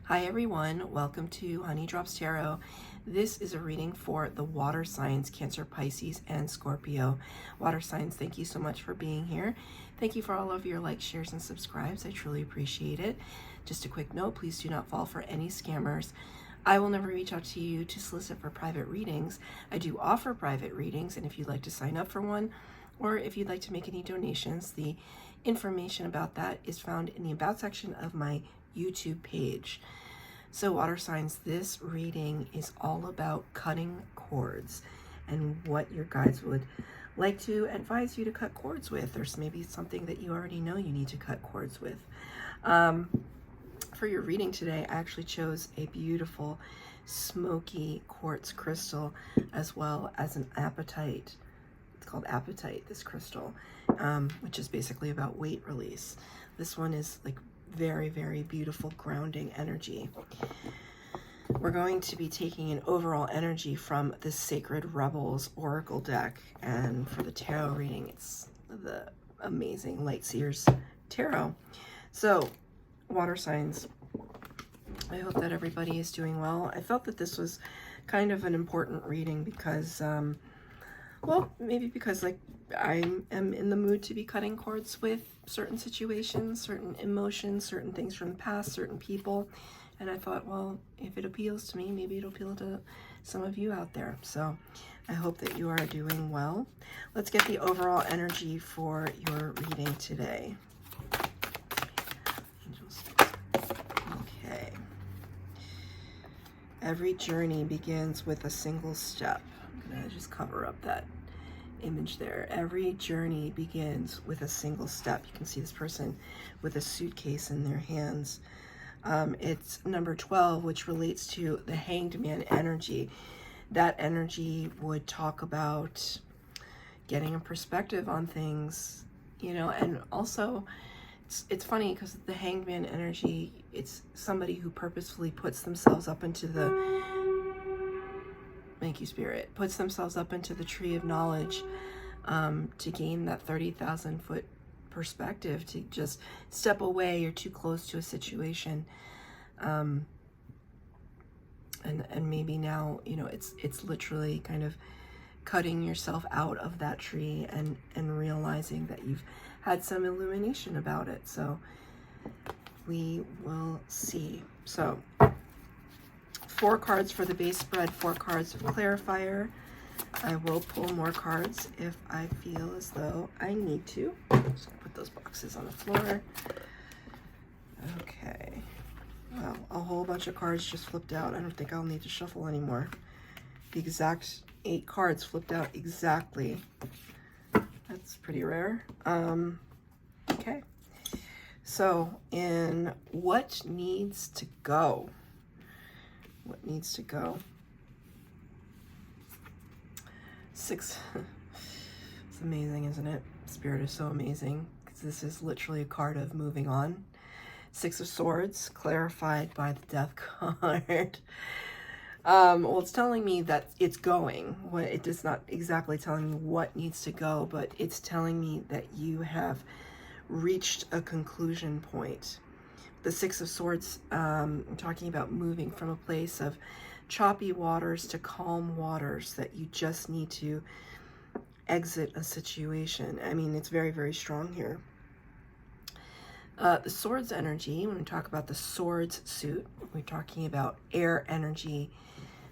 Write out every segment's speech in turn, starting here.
Hi everyone, welcome to Honey Drops Tarot. This is a reading for the water signs, Cancer, Pisces, and Scorpio. Water signs, thank you so much for being here. Thank you for all of your likes, shares, and subscribes. I truly appreciate it. Just a quick note, please do not fall for any scammers. I will never reach out to you to solicit for private readings. I do offer private readings, and if you'd like to sign up for one, or if you'd like to make any donations, the information about that is found in the About section of my YouTube page. So water signs, this reading is all about cutting cords and what your guides would like to advise you to cut cords with. There's maybe something that you already know you need to cut cords with. For your reading today, I actually chose a beautiful smoky quartz crystal as well as an apatite. It's called apatite, this crystal, which is basically about weight release. This one is like very, very beautiful grounding energy. We're going to be taking an overall energy from the Sacred Rebels Oracle deck, and for the tarot reading, it's the amazing Light Seers Tarot. So, water signs, I hope that everybody is doing well. I felt that this was kind of an important reading because, well, maybe because like I am in the mood to be cutting cords with certain situations, certain emotions, certain things from the past, certain people. And I thought, well, if it appeals to me, maybe it'll appeal to some of you out there. So I hope that you are doing well. Let's get the overall energy for your reading today. Okay. Every journey begins with a single step. I'm going to just cover up that image there. Every journey begins with a single step. You can see this person with a suitcase in their hands. It's number 12, which relates to the Hanged Man energy. That energy would talk about getting a perspective on things, you know, and also it's funny because the Hanged Man energy, it's somebody who purposefully puts themselves up into the, thank you, Spirit, puts themselves up into the tree of knowledge to gain that 30,000 foot perspective, to just step away. You're too close to a situation. And maybe now, you know, it's literally kind of cutting yourself out of that tree and realizing that you've had some illumination about it. So we will see. So 4 cards for the base spread, 4 cards of clarifier. I will pull more cards if I feel as though I need to. Just gonna put those boxes on the floor. Okay. Well, a whole bunch of cards just flipped out. I don't think I'll need to shuffle anymore. The exact 8 cards flipped out exactly. That's pretty rare. Okay. So, in what needs to go? What needs to go? 6. It's amazing, isn't it? Spirit is so amazing, because this is literally a card of moving on. 6 of Swords, clarified by the Death card. Well, it's telling me that it's going. It is not exactly telling me what needs to go, but it's telling me that you have reached a conclusion point. The 6 of Swords, I'm talking about moving from a place of choppy waters to calm waters, that you just need to exit a situation. I mean, it's very, very strong here. The Swords energy, when we talk about the Swords suit, we're talking about air energy,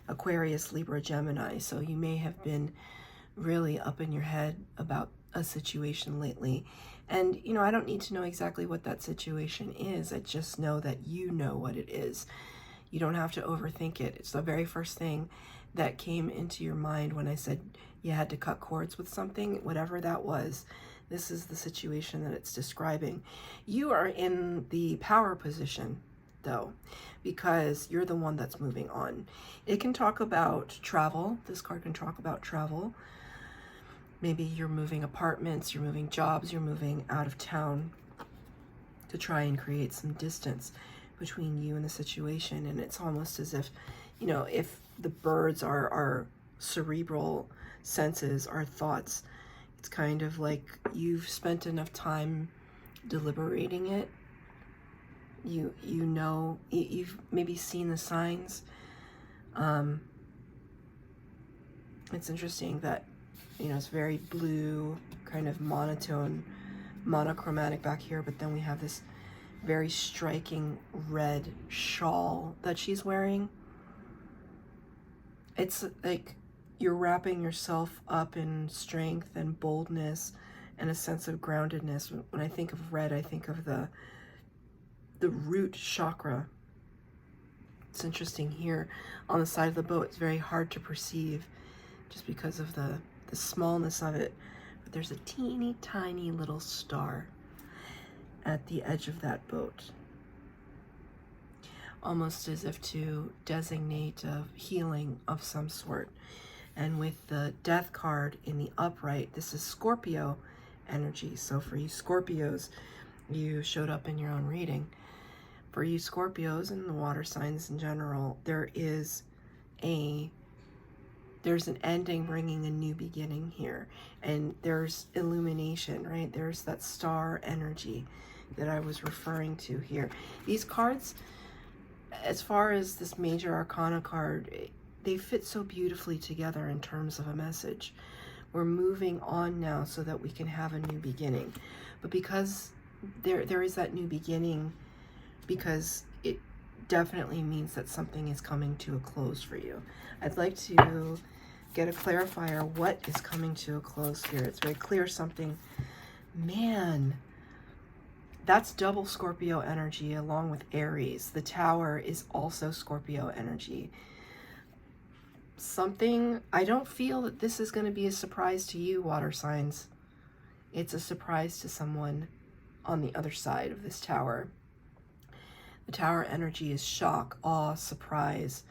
Aquarius, Libra, Gemini. So you may have been really up in your head about a situation lately. And, you know, I don't need to know exactly what that situation is. I just know that you know what it is. You don't have to overthink it. It's the very first thing that came into your mind when I said you had to cut cords with something, whatever that was. This is the situation that it's describing. You are in the power position, though, because you're the one that's moving on. It can talk about travel. This card can talk about travel. Maybe you're moving apartments, you're moving jobs, you're moving out of town to try and create some distance between you and the situation. And it's almost as if, you know, if the birds are our cerebral senses, our thoughts, it's kind of like you've spent enough time deliberating it, you've maybe seen the signs. It's interesting that, it's very blue, kind of monotone, monochromatic back here, but then we have this very striking red shawl that she's wearing. It's like you're wrapping yourself up in strength and boldness and a sense of groundedness. When I think of red, I think of the root chakra. It's interesting here on the side of the boat. It's very hard to perceive just because of the smallness of it. But there's a teeny tiny little star at the edge of that boat, almost as if to designate a healing of some sort. And with the death card in the upright, this is Scorpio energy. So for you Scorpios, you showed up in your own reading. For you Scorpios and the water signs in general, there's an ending bringing a new beginning here. And there's illumination, right? There's that star energy that I was referring to here. These cards, as far as this major arcana card, they fit so beautifully together in terms of a message. We're moving on now so that we can have a new beginning. But because there is that new beginning, because it definitely means that something is coming to a close for you. I'd like to get a clarifier. What is coming to a close here? It's very clear something. Man, that's double Scorpio energy along with Aries. The Tower is also Scorpio energy. Something, I don't feel that this is going to be a surprise to you, water signs. It's a surprise to someone on the other side of this Tower. The Tower energy is shock, awe, surprise.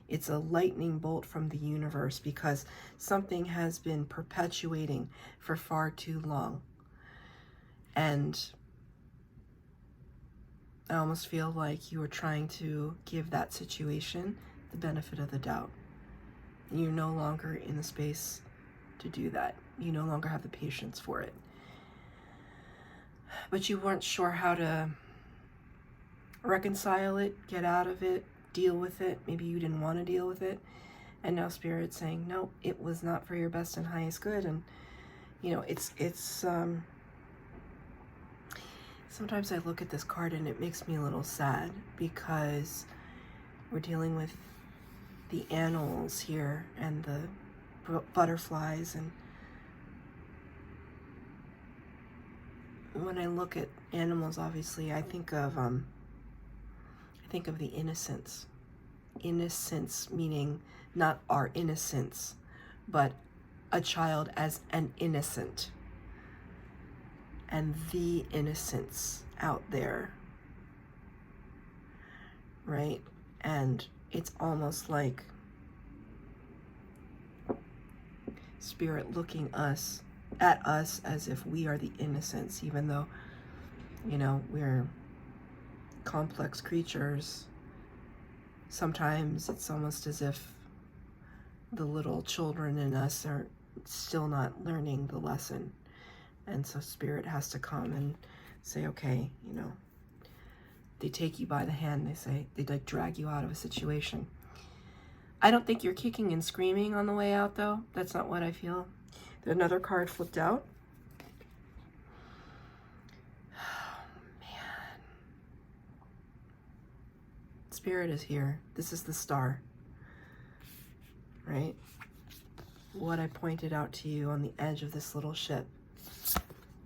It's a lightning bolt from the universe because something has been perpetuating for far too long. And I almost feel like you are trying to give that situation the benefit of the doubt. And you're no longer in the space to do that. You no longer have the patience for it. But you weren't sure how to reconcile it, get out of it, deal with it. Maybe you didn't want to deal with it. And now Spirit's saying, no, it was not for your best and highest good. And, sometimes I look at this card and it makes me a little sad because we're dealing with the animals here and the butterflies. And when I look at animals, obviously, I think of the innocence. Innocence meaning not our innocence, but a child as an innocent. And the innocence out there, right? And it's almost like Spirit looking at us as if we are the innocents, even though, we're complex creatures. Sometimes it's almost as if the little children in us are still not learning the lesson. And so Spirit has to come and say, okay, they take you by the hand, they like drag you out of a situation. I don't think you're kicking and screaming on the way out, though. That's not what I feel. Another card flipped out. Oh, man. Spirit is here. This is the star, right? What I pointed out to you on the edge of this little ship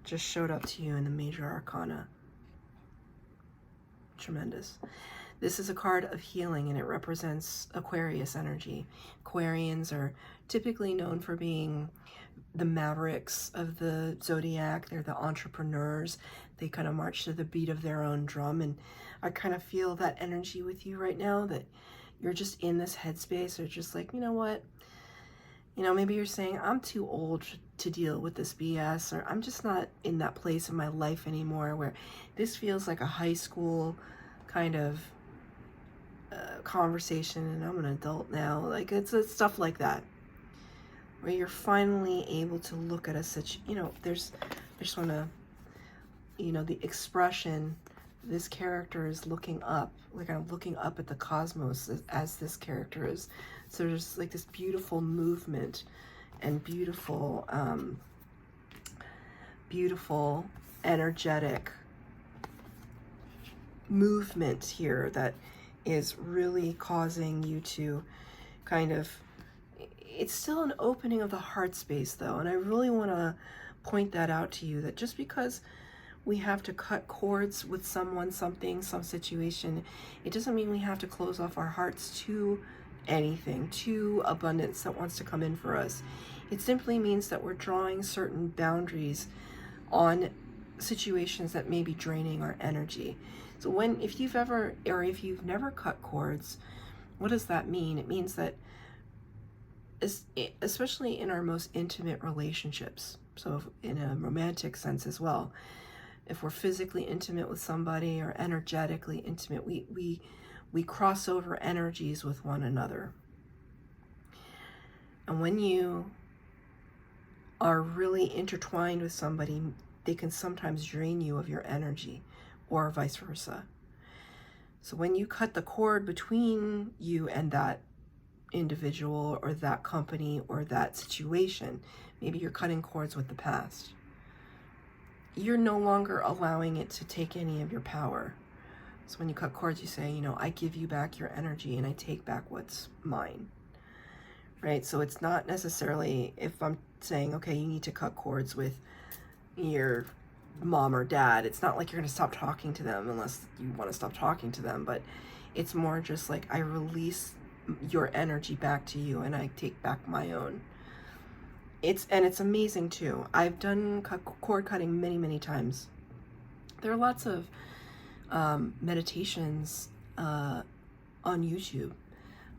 just showed up to you in the major arcana. Tremendous. This is a card of healing and it represents Aquarius energy. Aquarians are typically known for being the mavericks of the zodiac. They're the entrepreneurs. They kind of march to the beat of their own drum. And I kind of feel that energy with you right now, that you're just in this headspace or just like, you know what? Maybe you're saying, I'm too old to deal with this BS, or I'm just not in that place in my life anymore where this feels like a high school kind of conversation and I'm an adult now. Like it's stuff like that where you're finally able to look at a such, there's one of, the expression This character is looking up, like I'm looking up at the cosmos as this character is. So there's like this beautiful movement and beautiful, beautiful, energetic movement here that is really causing you to kind of, it's still an opening of the heart space though. And I really want to point that out to you, that just because we have to cut cords with someone, something, some situation, it doesn't mean we have to close off our hearts to anything, to abundance that wants to come in for us. It simply means that we're drawing certain boundaries on situations that may be draining our energy. So if you've ever, or if you've never cut cords, what does that mean? It means that, especially in our most intimate relationships, so in a romantic sense as well, if we're physically intimate with somebody or energetically intimate, we cross over energies with one another. And when you are really intertwined with somebody, they can sometimes drain you of your energy, or vice versa. So when you cut the cord between you and that individual or that company or that situation, maybe you're cutting cords with the past, you're no longer allowing it to take any of your power. So when you cut cords, you say, I give you back your energy and I take back what's mine, right? So it's not necessarily, if I'm saying, okay, you need to cut cords with your mom or dad, it's not like you're going to stop talking to them unless you want to stop talking to them, but it's more just like, I release your energy back to you and I take back my own. It's amazing too. I've done cord cutting many times. There are lots of meditations on YouTube.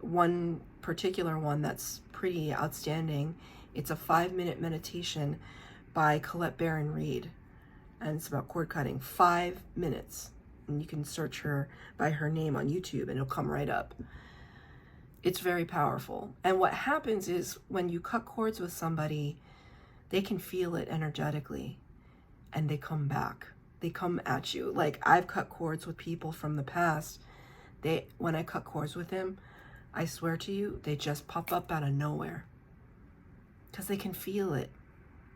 One particular one that's pretty outstanding, it's a 5-minute meditation by Colette Baron Reed, and it's about cord cutting. 5 minutes, and you can search her by her name on YouTube and it'll come right up. It's very powerful. And what happens is when you cut cords with somebody, they can feel it energetically and they come back. They come at you. Like, I've cut cords with people from the past. When I cut cords with them, I swear to you, they just pop up out of nowhere. Because they can feel it.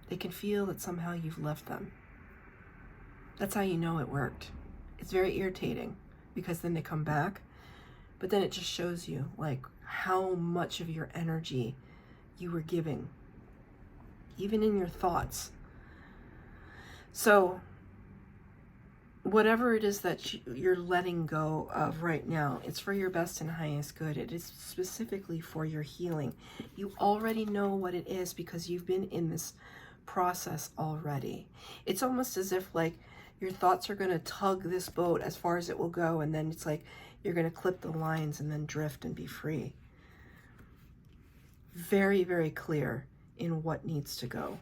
They can feel that somehow you've left them. That's how you know it worked. It's very irritating because then they come back, but then it just shows you like how much of your energy you were giving, even in your thoughts. So whatever it is that you're letting go of right now, it's for your best and highest good. It is specifically for your healing. You already know what it is because you've been in this process already. It's almost as if like your thoughts are going to tug this boat as far as it will go, and then it's like you're going to clip the lines and then drift and be free. Very clear in what needs to go.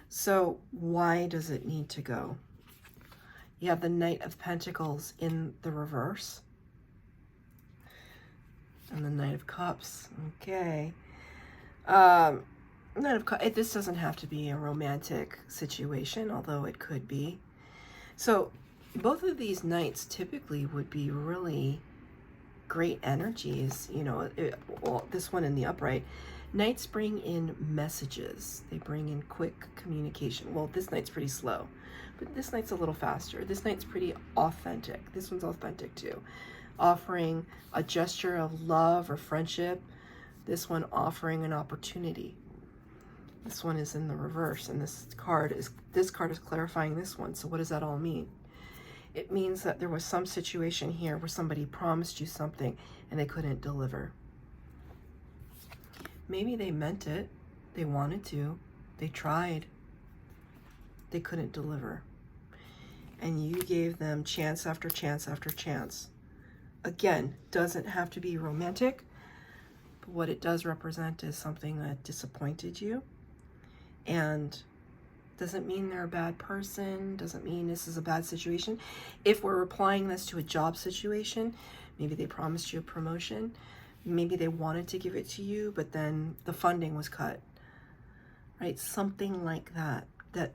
So why does it need to go? You have the Knight of Pentacles in the reverse. And the Knight of Cups. Okay. Knight of Cups. This doesn't have to be a romantic situation, although it could be. So both of these knights typically would be really great energies. Well, this one in the upright. Knights bring in messages. They bring in quick communication. Well, this knight's pretty slow, but this knight's a little faster. This knight's pretty authentic. This one's authentic too. Offering a gesture of love or friendship. This one offering an opportunity. This one is in the reverse, and this card is clarifying this one. So what does that all mean? It means that there was some situation here where somebody promised you something and they couldn't deliver. Maybe they meant it, they wanted to, they tried, they couldn't deliver. And you gave them chance after chance after chance. Again, doesn't have to be romantic, but what it does represent is something that disappointed you. And doesn't mean they're a bad person, doesn't mean this is a bad situation. If we're applying this to a job situation, maybe they promised you a promotion, maybe they wanted to give it to you, but then the funding was cut, right? Something like that, that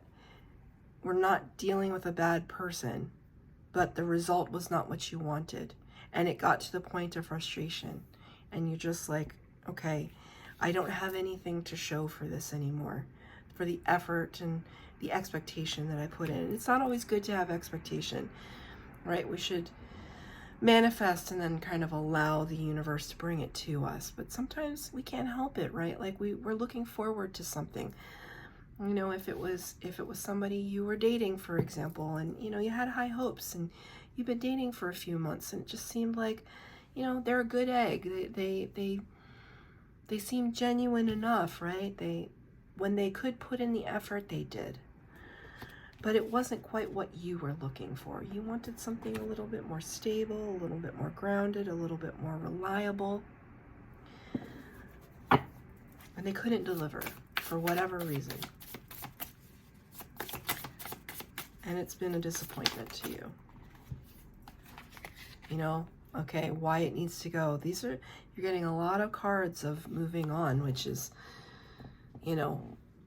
we're not dealing with a bad person. but the result was not what you wanted. And it got to the point of frustration. And you're just like, okay, I don't have anything to show for this anymore, for the effort and the expectation that I put in. It's not always good to have expectation, right? We should manifest and then kind of allow the universe to bring it to us. But sometimes we can't help it, right? Like we're looking forward to something. You know, if it was somebody you were dating, for example, and you know, you had high hopes and you've been dating for a few months and it just seemed like, you know, they're a good egg. They seem genuine enough, right? When they could put in the effort, they did. But it wasn't quite what you were looking for. You wanted something a little bit more stable, a little bit more grounded, a little bit more reliable. And they couldn't deliver for whatever reason. And it's been a disappointment to you. You know, okay, why it needs to go. You're getting a lot of cards of moving on, which is, you know,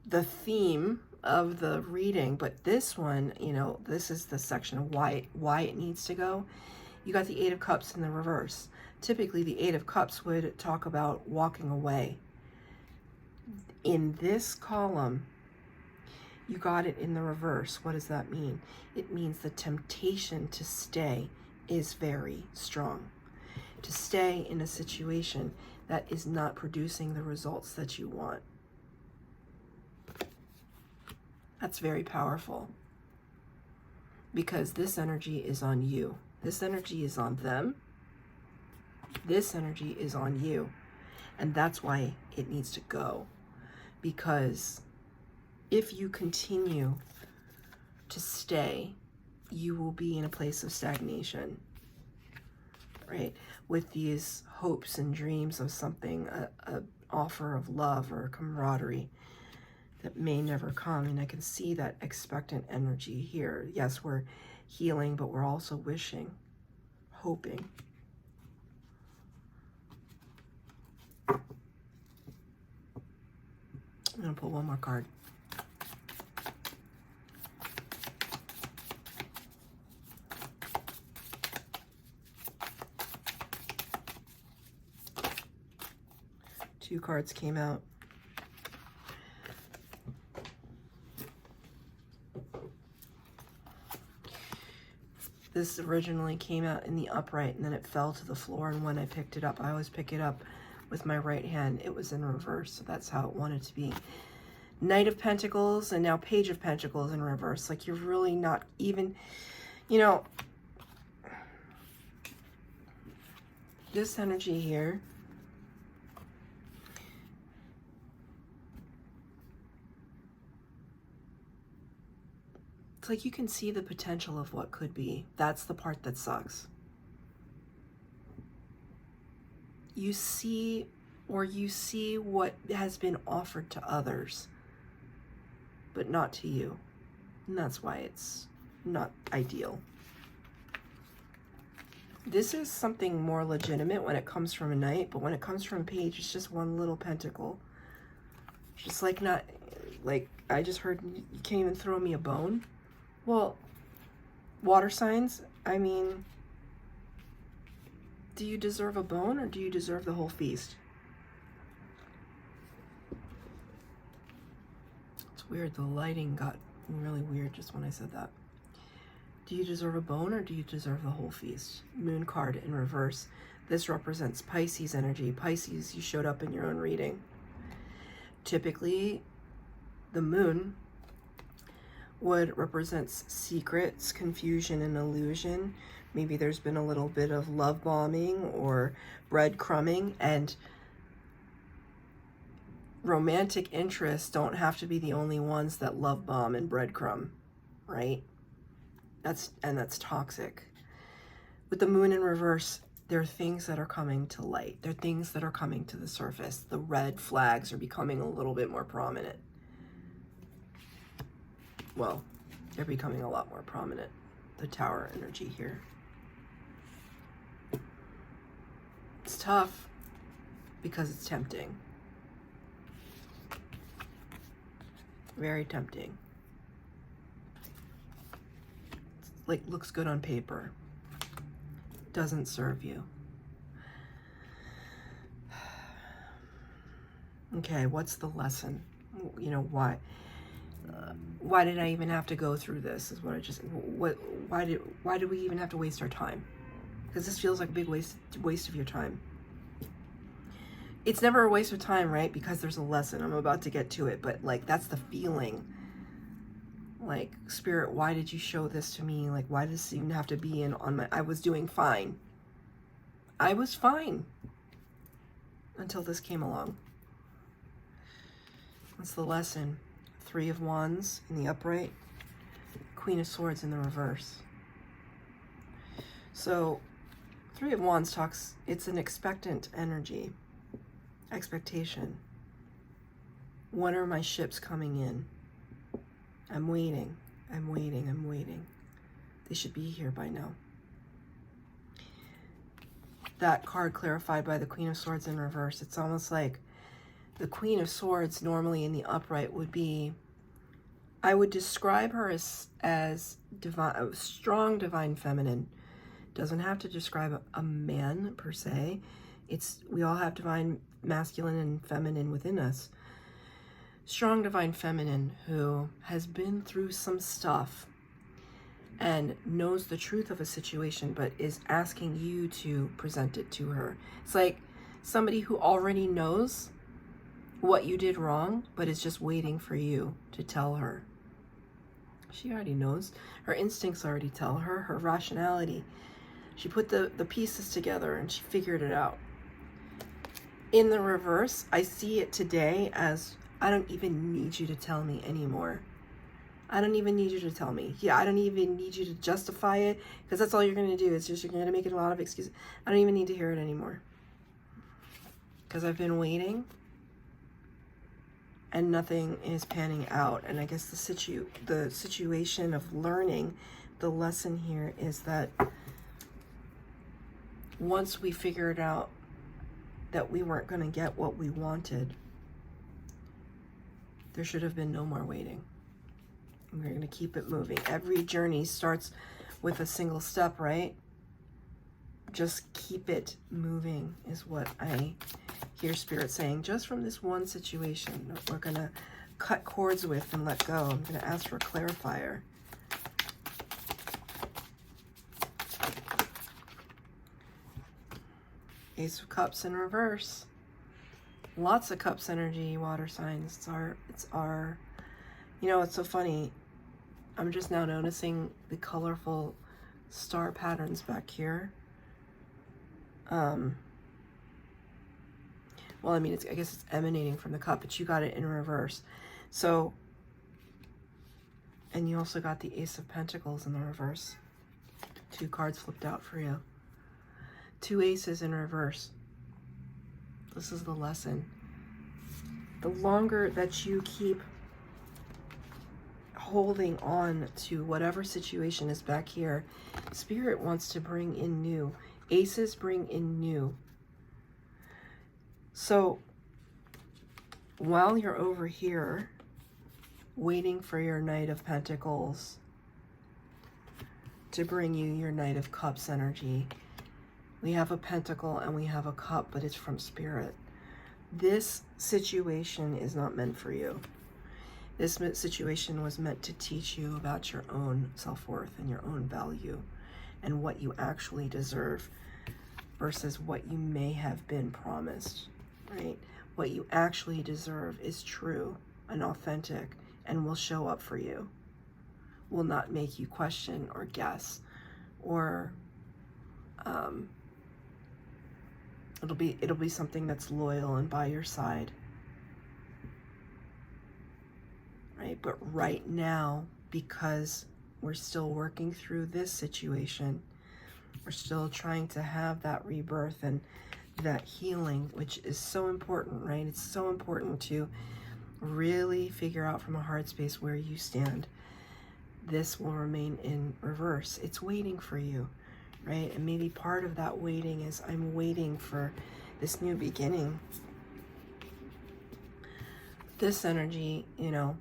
the theme of the reading. But this one, you know, this is the section of why it needs to go. You got the Eight of Cups in the reverse. Typically, the Eight of Cups would talk about walking away. In this column, you got it in the reverse. What does that mean? It means the temptation to stay is very strong. To stay in a situation that is not producing the results that you want. That's very powerful. Because this energy is on you. This energy is on them. This energy is on you. And that's why it needs to go. Because if you continue to stay, you will be in a place of stagnation, right? With these hopes and dreams of something, an offer of love or camaraderie that may never come. And I can see that expectant energy here. Yes, we're healing, but we're also wishing, hoping. I'm going to pull one more card. Two cards came out. This originally came out in the upright and then it fell to the floor, and when I picked it up, I always pick it up with my right hand, it was in reverse, so that's how it wanted to be. Knight of Pentacles and now Page of Pentacles in reverse. Like you're really not even, you know, this energy here, it's like you can see the potential of what could be. That's the part that sucks. You see what has been offered to others, but not to you. And that's why it's not ideal. This is something more legitimate when it comes from a knight, but when it comes from a page, it's just one little pentacle. Just like I just heard you can't even throw me a bone. Well, water signs, I mean, do you deserve a bone or do you deserve the whole feast? It's weird, the lighting got really weird just when I said that. Do you deserve a bone or do you deserve the whole feast? Moon card in reverse. This represents Pisces energy. Pisces, you showed up in your own reading. Typically, the moon would represents secrets, confusion, and illusion. Maybe there's been a little bit of love bombing or breadcrumbing, and romantic interests don't have to be the only ones that love bomb and breadcrumb, right? That's toxic. With the moon in reverse, there are things that are coming to light. There are things that are coming to the surface. The red flags are becoming a little bit more prominent. Well, they're becoming a lot more prominent. The Tower energy here. It's tough because it's tempting. Very tempting. like looks good on paper, doesn't serve you. Okay, what's the lesson? You know, why did I even have to go through this? Is what I just, why do we even have to waste our time? Because this feels like a big waste of your time. It's never a waste of time, right? Because there's a lesson. I'm about to get to it, but like, that's the feeling. Like, Spirit, why did you show this to me? Like, why does this even have to be in on my, I was doing fine. I was fine until this came along. What's the lesson? 3 of Wands in the upright, Queen of Swords in the reverse. So 3 of Wands talks, it's an expectant energy, expectation. When are my ships coming in? I'm waiting, I'm waiting, I'm waiting. They should be here by now. That card clarified by the Queen of Swords in reverse. It's almost like the Queen of Swords normally in the upright would be, I would describe her as divine, strong divine feminine. Doesn't have to describe a man per se. We all have divine masculine and feminine within us. Strong divine feminine who has been through some stuff and knows the truth of a situation, but is asking you to present it to her. It's like somebody who already knows what you did wrong, but is just waiting for you to tell her. She already knows. Her instincts already tell her. Her rationality. She put the pieces together and she figured it out. In the reverse, I see it today as, I don't even need you to tell me anymore. I don't even need you to tell me. Yeah, I don't even need you to justify it, because that's all you're going to do. It's just, you're going to make it a lot of excuses. I don't even need to hear it anymore. Because I've been waiting and nothing is panning out. And I guess the situation of learning, the lesson here is that once we figured out that we weren't going to get what we wanted, there should have been no more waiting. And we're going to keep it moving. Every journey starts with a single step, right? Just keep it moving is what I hear Spirit saying. Just from this one situation that we're going to cut cords with and let go. I'm going to ask for a clarifier. Ace of Cups in reverse. Lots of Cups energy, water signs. It's our, you know, it's so funny. I'm just now noticing the colorful star patterns back here. Well, I mean, I guess it's emanating from the cup, but you got it in reverse. So, and you also got the Ace of Pentacles in the reverse. 2 cards flipped out for you. 2 aces in reverse. This is the lesson. The longer that you keep holding on to whatever situation is back here, Spirit wants to bring in new. Aces bring in new. So while you're over here waiting for your Knight of Pentacles to bring you your Knight of Cups energy, we have a pentacle and we have a cup, but it's from Spirit. This situation is not meant for you. This situation was meant to teach you about your own self-worth and your own value and what you actually deserve versus what you may have been promised, right? What you actually deserve is true and authentic and will show up for you. Will not make you question or guess, or it'll be something that's loyal and by your side. Right? But right now, because we're still working through this situation, we're still trying to have that rebirth and that healing, which is so important, right? It's so important to really figure out from a heart space where you stand. This will remain in reverse. It's waiting for you, right? And maybe part of that waiting is, I'm waiting for this new beginning. This energy, you know,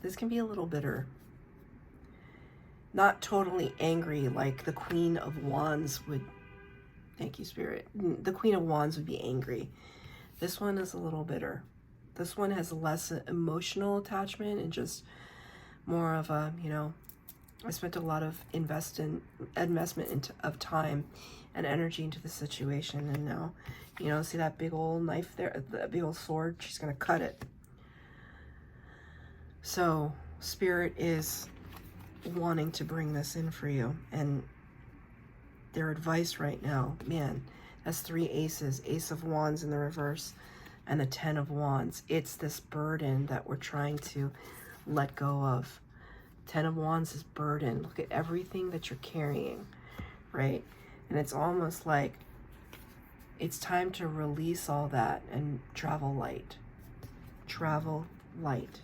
this can be a little bitter. not totally angry like the Queen of Wands would. Thank you, Spirit. The Queen of Wands would be angry. This one is a little bitter. This one has less emotional attachment and just more of a, you know, I spent a lot of investment of time and energy into the situation, and now, you know, see that big old knife there, that big old sword, she's gonna cut it. So Spirit is wanting to bring this in for you, and their advice right now, man, that's 3 aces, Ace of Wands in the reverse and the 10 of Wands. It's this burden that we're trying to let go of. 10 of Wands is burden. Look at everything that you're carrying, right? And it's almost like it's time to release all that and travel light. Travel light.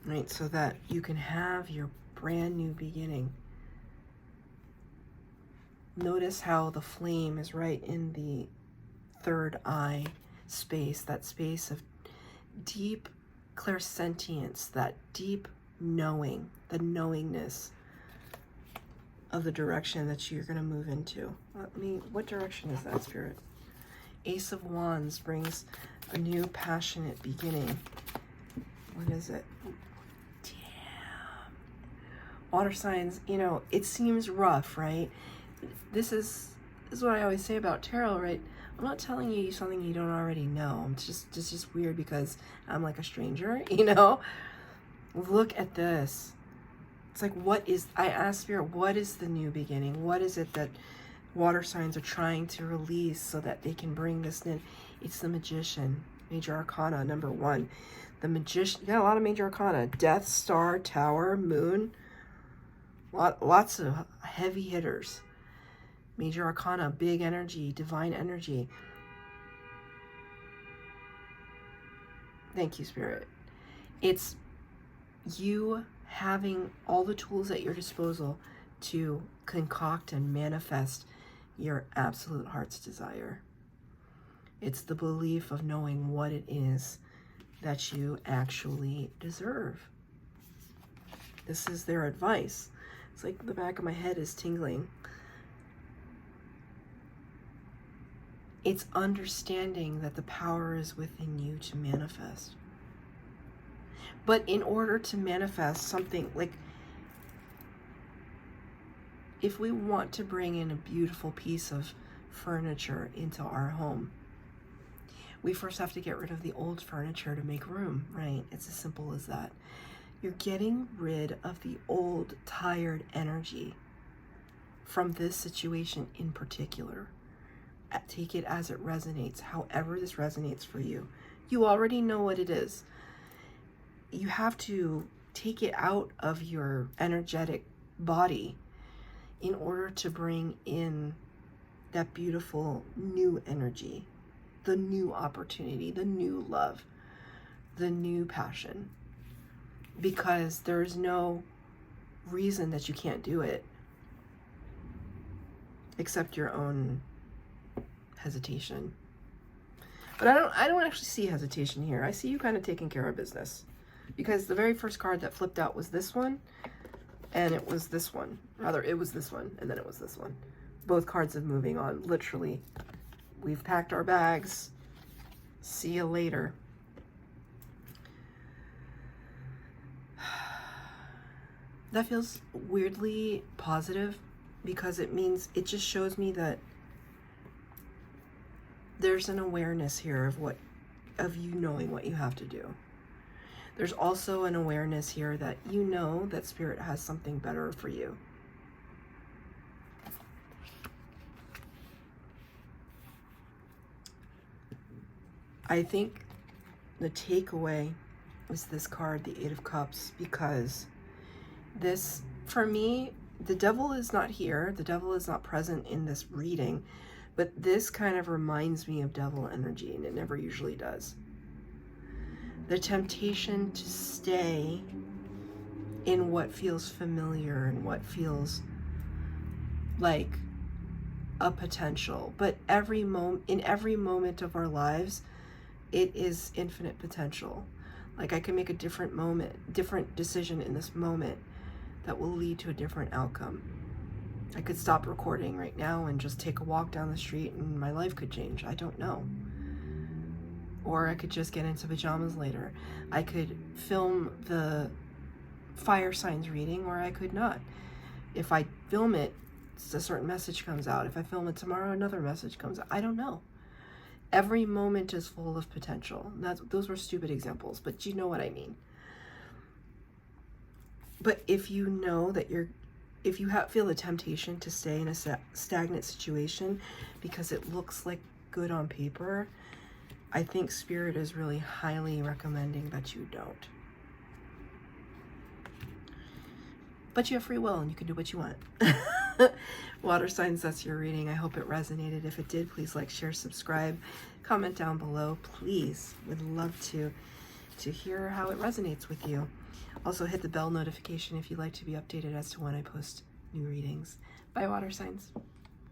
Right, so that you can have your brand new beginning. Notice how the flame is right in the third eye space, that space of deep clairsentience, that deep knowing, the knowingness of the direction that you're going to move into. What direction is that, Spirit? Ace of Wands brings a new passionate beginning. What is it? Damn. Water signs, you know, it seems rough, right? This is what I always say about tarot, right? I'm not telling you something you don't already know. It's just weird because I'm like a stranger, you know? Look at this. It's like, I asked Spirit, what is the new beginning? What is it that water signs are trying to release so that they can bring this in? It's the Magician, Major Arcana, number 1. The Magician, you got a lot of Major Arcana. Death, Star, Tower, Moon. Lots of heavy hitters. Major Arcana, big energy, divine energy. Thank you, Spirit. It's you having all the tools at your disposal to concoct and manifest your absolute heart's desire. It's the belief of knowing what it is that you actually deserve. This is their advice. It's like the back of my head is tingling. It's understanding that the power is within you to manifest. But in order to manifest something, like if we want to bring in a beautiful piece of furniture into our home, we first have to get rid of the old furniture to make room, right? It's as simple as that. You're getting rid of the old, tired energy from this situation in particular. Take it as it resonates, however this resonates for you. You already know what it is. You have to take it out of your energetic body in order to bring in that beautiful new energy, the new opportunity, the new love, the new passion. Because there's no reason that you can't do it except your own hesitation. But I don't actually see hesitation here. I see you kind of taking care of business, because the very first card that flipped out was this one, and it was this one. Rather, it was this one, and then it was this one. Both cards of moving on. Literally, we've packed our bags. See you later. That feels weirdly positive, because it means, it just shows me that there's an awareness here of you knowing what you have to do. There's also an awareness here that you know that Spirit has something better for you. I think the takeaway is this card, the 8 of Cups, because this, for me, the devil is not here. The devil is not present in this reading, but this kind of reminds me of devil energy, and it never usually does. The temptation to stay in what feels familiar and what feels like a potential. But in every moment of our lives, it is infinite potential. Like I can make a different decision in this moment that will lead to a different outcome. I could stop recording right now and just take a walk down the street and my life could change. I don't know. Or I could just get into pajamas later. I could film the fire signs reading, or I could not. If I film it, a certain message comes out. If I film it tomorrow, another message comes out. I don't know. Every moment is full of potential. Those were stupid examples, but you know what I mean. But if you know that if you feel the temptation to stay in a stagnant situation because it looks like good on paper, I think Spirit is really highly recommending that you don't. But you have free will and you can do what you want. Water signs, that's your reading. I hope it resonated. If it did, please like, share, subscribe, comment down below. Please, would love to hear how it resonates with you. Also hit the bell notification if you'd like to be updated as to when I post new readings. Bye, water signs.